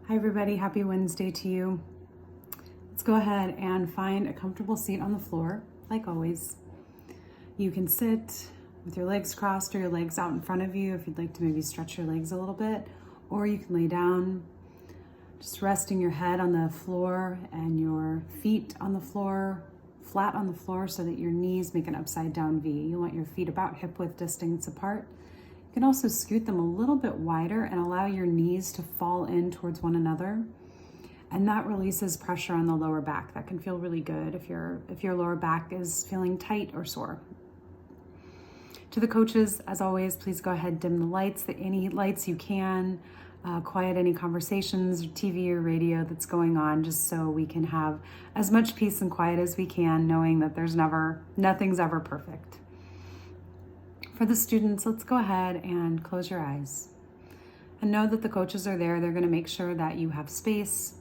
Hi everybody, happy Wednesday to you. Let's go ahead and find a comfortable seat on the floor, like always. You can sit with your legs crossed or your legs out in front of you if you'd like to maybe stretch your legs a little bit, or you can lay down, just resting your head on the floor and your feet on the floor, flat on the floor so that your knees make an upside down V. You want your feet about hip width distance apart. You can also scoot them a little bit wider and allow your knees to fall in towards one another. And that releases pressure on the lower back. That can feel really good if your lower back is feeling tight or sore. To the coaches, as always, please go ahead, dim the lights, any lights you can, quiet any conversations, or TV or radio that's going on, just so we can have as much peace and quiet as we can, knowing that nothing's ever perfect. For the students, let's go ahead and close your eyes and know that the coaches are there. They're going to make sure that you have space,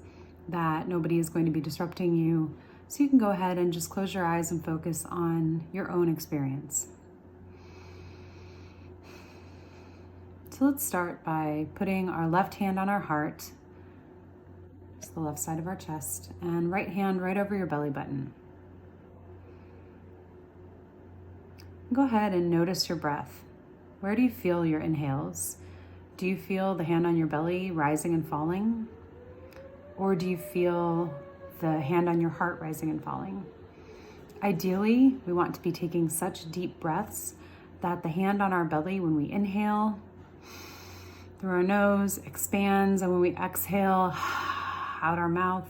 that nobody is going to be disrupting you. So you can go ahead and just close your eyes and focus on your own experience. So let's start by putting our left hand on our heart, just the left side of our chest, and right hand right over your belly button. Go ahead and notice your breath. Where do you feel your inhales? Do you feel the hand on your belly rising and falling? Or do you feel the hand on your heart rising and falling? Ideally, we want to be taking such deep breaths that the hand on our belly, when we inhale through our nose, expands, and when we exhale out our mouth,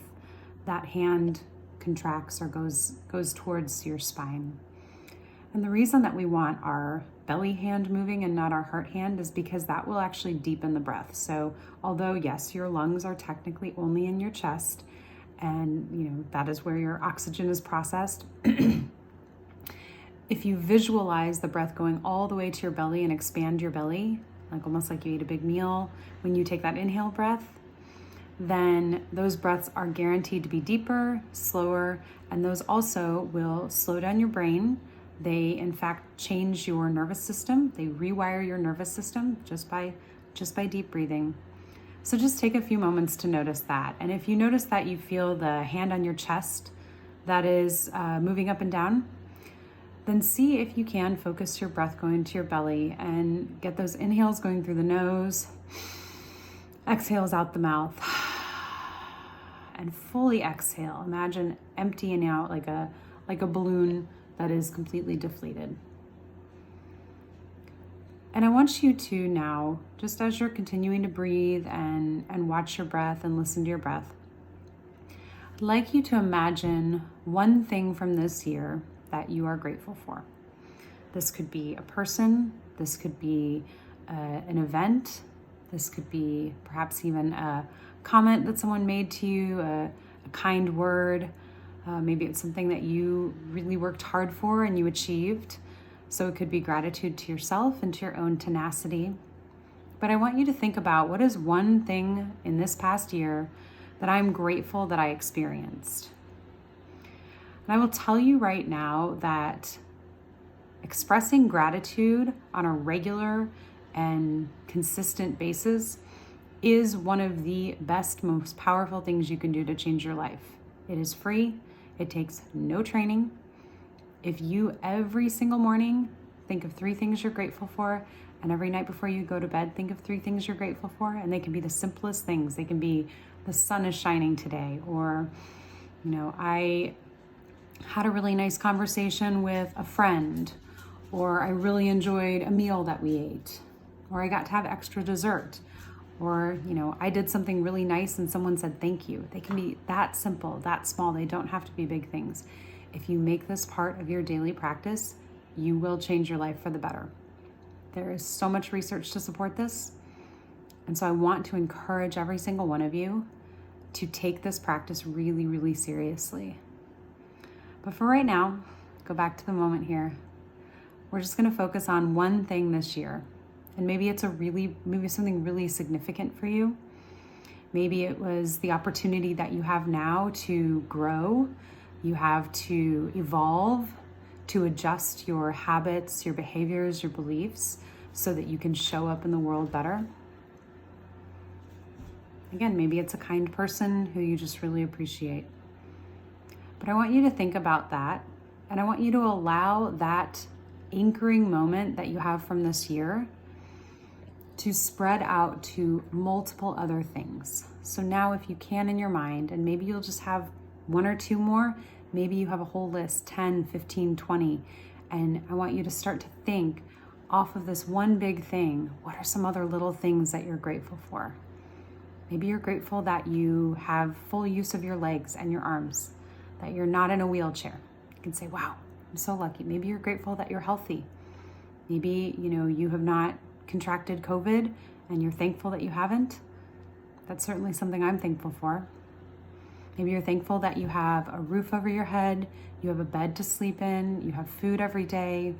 that hand contracts or goes towards your spine. And the reason that we want our belly hand moving and not our heart hand is because that will actually deepen the breath. So although yes, your lungs are technically only in your chest, and that is where your oxygen is processed, if you visualize the breath going all the way to your belly and expand your belly, like almost like you ate a big meal, when you take that inhale breath, then those breaths are guaranteed to be deeper, slower, and those also will slow down your brain. They, in fact, change your nervous system. They rewire your nervous system just by deep breathing. So just take a few moments to notice that. And if you notice that you feel the hand on your chest that is moving up and down, then see if you can focus your breath going to your belly and get those inhales going through the nose, exhales out the mouth, and fully exhale. Imagine emptying out like a balloon that is completely deflated. And I want you to now, just as you're continuing to breathe and watch your breath and listen to your breath, I'd like you to imagine one thing from this year that you are grateful for. This could be a person, this could be an event, this could be perhaps even a comment that someone made to you, a kind word. Maybe it's something that you really worked hard for and you achieved. So it could be gratitude to yourself and to your own tenacity. But I want you to think about, what is one thing in this past year that I'm grateful that I experienced? And I will tell you right now that expressing gratitude on a regular and consistent basis is one of the best, most powerful things you can do to change your life. It is free. It takes no training. If you every single morning think of 3 things you're grateful for, and every night before you go to bed, think of 3 things you're grateful for, and they can be the simplest things. They can be the sun is shining today, or, I had a really nice conversation with a friend, or I really enjoyed a meal that we ate, or I got to have extra dessert, or, I did something really nice and someone said thank you. They can be that simple, that small. They don't have to be big things. If you make this part of your daily practice, you will change your life for the better. There is so much research to support this. And so I want to encourage every single one of you to take this practice really, really seriously. But for right now, go back to the moment here. We're just going to focus on one thing this year. And maybe it's maybe something really significant for you. Maybe it was the opportunity that you have now to grow. You have to evolve, to adjust your habits, your behaviors, your beliefs, so that you can show up in the world better. Again, maybe it's a kind person who you just really appreciate. But I want you to think about that, and I want you to allow that anchoring moment that you have from this year to spread out to multiple other things. So now if you can in your mind, and maybe you'll just have one or two more, maybe you have a whole list, 10, 15, 20, and I want you to start to think off of this one big thing, what are some other little things that you're grateful for? Maybe you're grateful that you have full use of your legs and your arms, that you're not in a wheelchair. You can say, wow, I'm so lucky. Maybe you're grateful that you're healthy. Maybe, you have not contracted COVID and you're thankful that you haven't. That's certainly something I'm thankful for. Maybe you're thankful that you have a roof over your head, you have a bed to sleep in, you have food every day,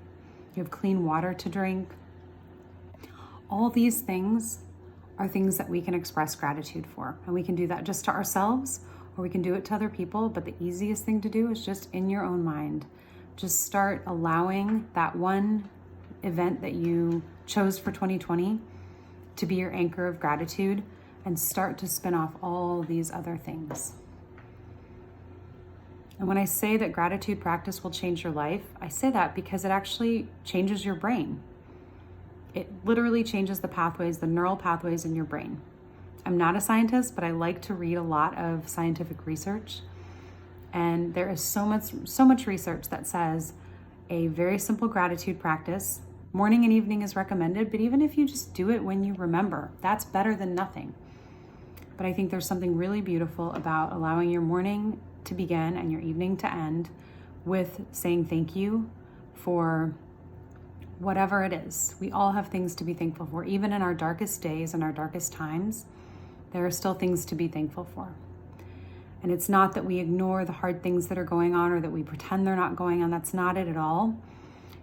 you have clean water to drink. All these things are things that we can express gratitude for. And we can do that just to ourselves, or we can do it to other people. But the easiest thing to do is just in your own mind. Just start allowing that one event that you chose for 2020 to be your anchor of gratitude, and start to spin off all these other things. And when I say that gratitude practice will change your life, I say that because it actually changes your brain. It literally changes the pathways, the neural pathways in your brain. I'm not a scientist, but I like to read a lot of scientific research. And there is so much research that says a very simple gratitude practice, morning and evening is recommended, but even if you just do it when you remember, that's better than nothing. But I think there's something really beautiful about allowing your morning to begin and your evening to end with saying thank you for whatever it is. We all have things to be thankful for. Even in our darkest days and our darkest times, there are still things to be thankful for. And it's not that we ignore the hard things that are going on or that we pretend they're not going on. That's not it at all.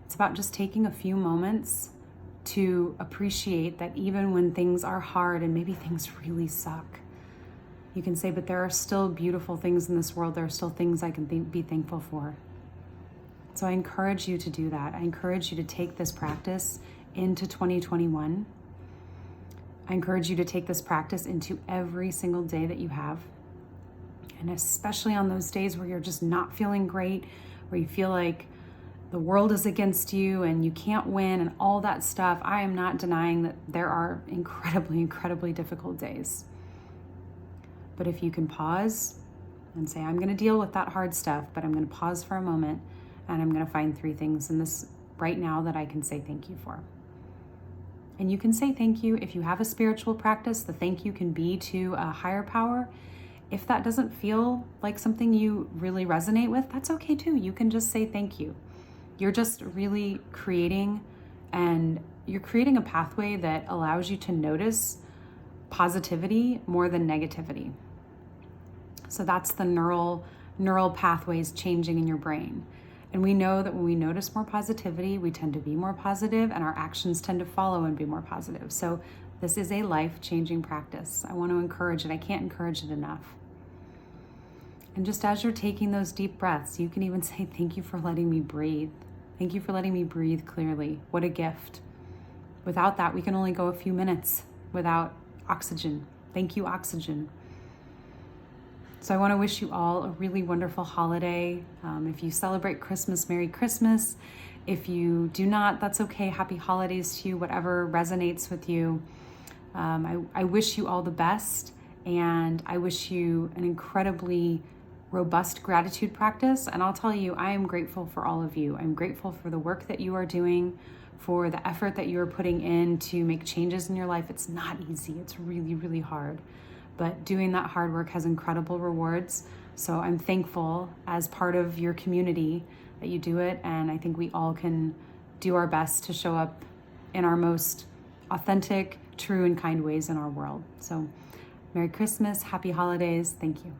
It's about just taking a few moments to appreciate that even when things are hard and maybe things really suck, you can say, but there are still beautiful things in this world. There are still things I can be thankful for. So I encourage you to do that. I encourage you to take this practice into 2021. I encourage you to take this practice into every single day that you have. And especially on those days where you're just not feeling great, where you feel like the world is against you and you can't win and all that stuff. I am not denying that there are incredibly, incredibly difficult days. But if you can pause and say, I'm going to deal with that hard stuff, but I'm going to pause for a moment and I'm going to find 3 things in this right now that I can say thank you for. And you can say thank you if you have a spiritual practice. The thank you can be to a higher power. If that doesn't feel like something you really resonate with, that's okay too. You can just say thank you. You're just really creating a pathway that allows you to notice positivity more than negativity. So that's the neural pathways changing in your brain. And we know that when we notice more positivity, we tend to be more positive and our actions tend to follow and be more positive. So this is a life-changing practice. I want to encourage it. I can't encourage it enough. And just as you're taking those deep breaths, you can even say, thank you for letting me breathe. Thank you for letting me breathe clearly. What a gift. Without that, we can only go a few minutes without oxygen. Thank you, oxygen. So I want to wish you all a really wonderful holiday. If you celebrate Christmas, Merry Christmas. If you do not, that's okay. Happy holidays to you, whatever resonates with you. I wish you all the best, and I wish you an incredibly robust gratitude practice. And I'll tell you, I am grateful for all of you. I'm grateful for the work that you are doing, for the effort that you are putting in to make changes in your life. It's not easy. It's really, really hard. But doing that hard work has incredible rewards. So I'm thankful as part of your community that you do it. And I think we all can do our best to show up in our most authentic, true, and kind ways in our world. So Merry Christmas, Happy Holidays. Thank you.